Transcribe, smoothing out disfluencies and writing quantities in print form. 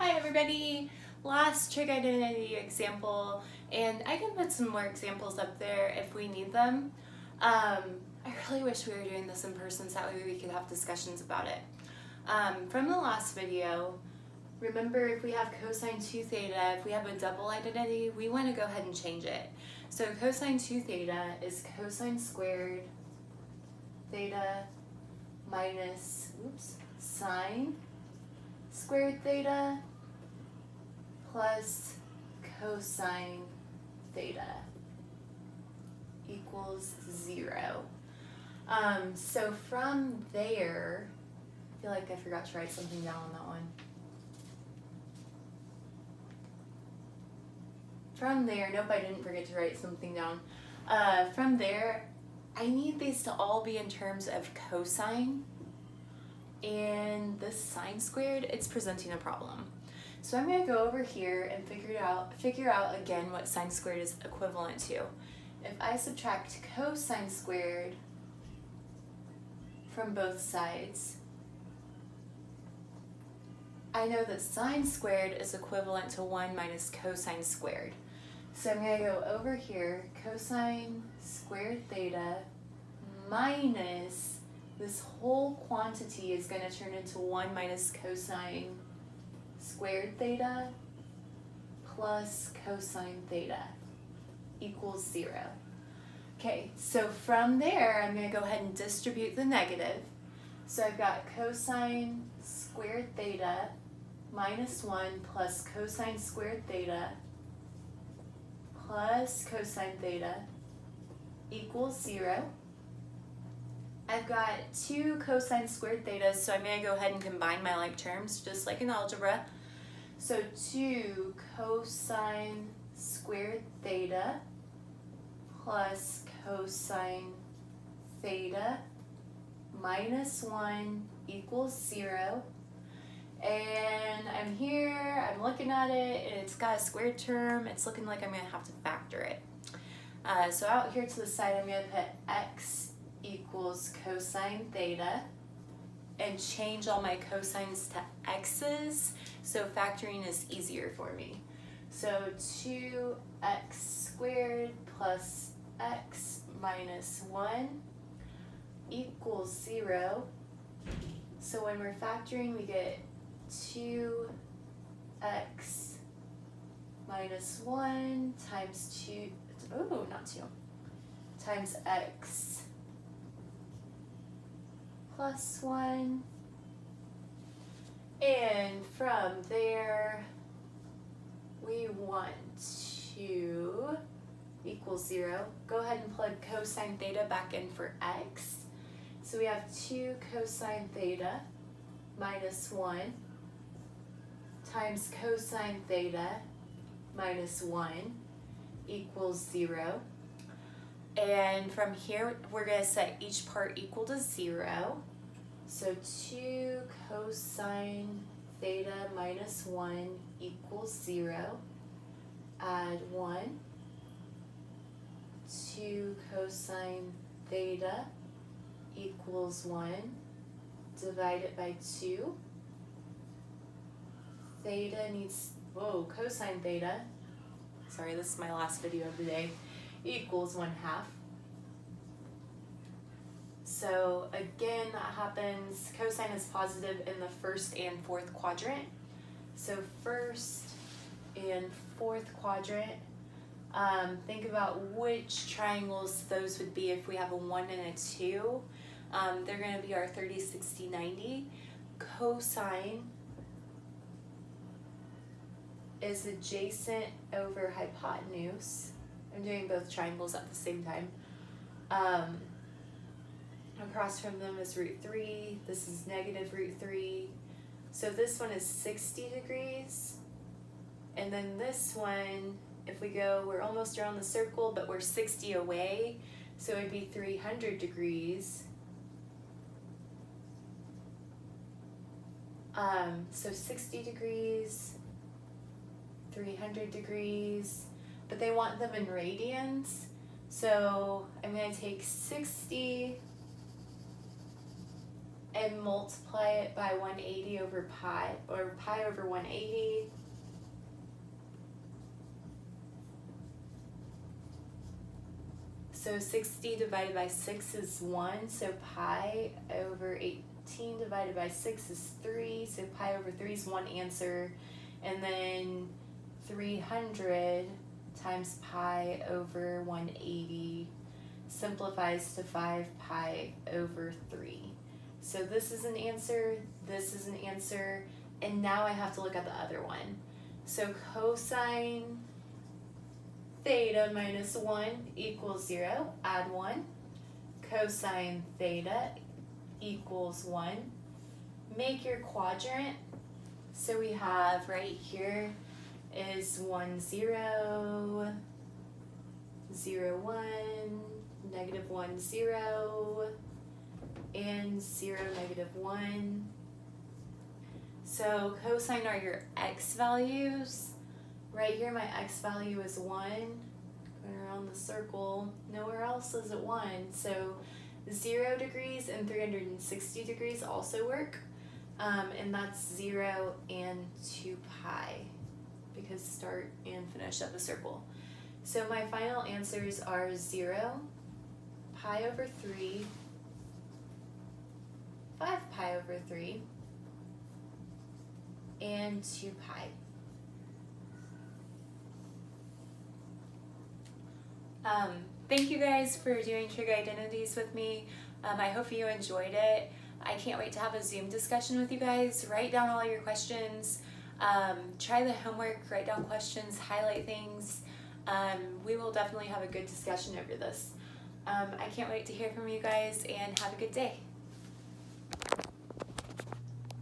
Hi everybody! Last trig identity example, and I can put some more examples up there if we need them. I really wish we were doing this in person so that way we could have discussions about it. From the last video, remember if we have cosine 2 theta, if we have a double identity, we want to go ahead and change it. So cosine 2 theta is cosine squared theta minus, sine squared theta plus cosine theta equals 0. So from there, I feel like I forgot to write something down on that one. From there, nope, I didn't forget to write something down. From there, I need these to all be in terms of cosine, and this sine squared, it's presenting a problem. So I'm going to go over here and figure out again what sine squared is equivalent to. If I subtract cosine squared from both sides, I know that sine squared is equivalent to 1 minus cosine squared. So I'm going to go over here, cosine squared theta minus this whole quantity is going to turn into 1 minus cosine squared theta plus cosine theta equals 0. Okay, so from there, I'm going to go ahead and distribute the negative. So I've got cosine squared theta minus 1 plus cosine squared theta plus cosine theta equals 0. I've got 2 cosine squared thetas, so I'm going to go ahead and combine my like terms, just like in algebra. So 2 cosine squared theta plus cosine theta minus 1 equals 0. And I'm here, I'm looking at it, and it's got a squared term. It's looking like I'm going to have to factor it. So out here to the side, I'm going to put x equals cosine theta and change all my cosines to x's, so factoring is easier for me. So 2x squared plus x minus 1 equals 0. So when we're factoring, we get 2x minus 1 times 2, times x plus 1, and from there we want to equal 0. Go ahead and plug cosine theta back in for x. So we have 2 cosine theta minus 1 times cosine theta minus 1 equals 0. And from here, we're going to set each part equal to 0. So 2 cosine theta minus 1 equals 0. Add 1. 2 cosine theta equals 1. Divide it by 2. Theta needs, cosine theta, sorry, this is my last video of the day, equals 1/2. So again, that happens, cosine is positive in the first and fourth quadrant. So first and fourth quadrant, think about which triangles those would be if we have a 1 and a 2. They're going to be our 30, 60, 90. Cosine is adjacent over hypotenuse. I'm doing both triangles at the same time. Across from them is root 3. This is negative root 3. So this one is 60 degrees. And then this one, if we go, we're almost around the circle, but we're 60 away. So it'd be 300 degrees. So 60 degrees, 300 degrees, but they want them in radians. So I'm going to take 60 and multiply it by 180 over pi, or pi over 180. So 60 divided by 6 is 1, so pi over 18 divided by 6 is 3, so pi over 3 is one answer. And then 300 times pi over 180 simplifies to 5 pi over 3. So this is an answer, this is an answer, and now I have to look at the other one. So cosine theta minus 1 equals 0, add 1. Cosine theta equals 1. Make your quadrant. So we have right here is 1, 0, 0, 1, negative 1, 0, and 0, negative 1. So cosine are your x values. Right here my x value is 1. Going around the circle, nowhere else is it 1. So 0 degrees and 360 degrees also work. And that's 0 and 2 pi, because start and finish of a circle. So my final answers are 0, pi over 3, 5 pi over 3, and 2 pi. Thank you guys for doing Trig Identities with me. I hope you enjoyed it. I can't wait to have a Zoom discussion with you guys. Write down all your questions. Try the homework, write down questions, highlight things. We will definitely have a good discussion over this. I can't wait to hear from you guys, and have a good day.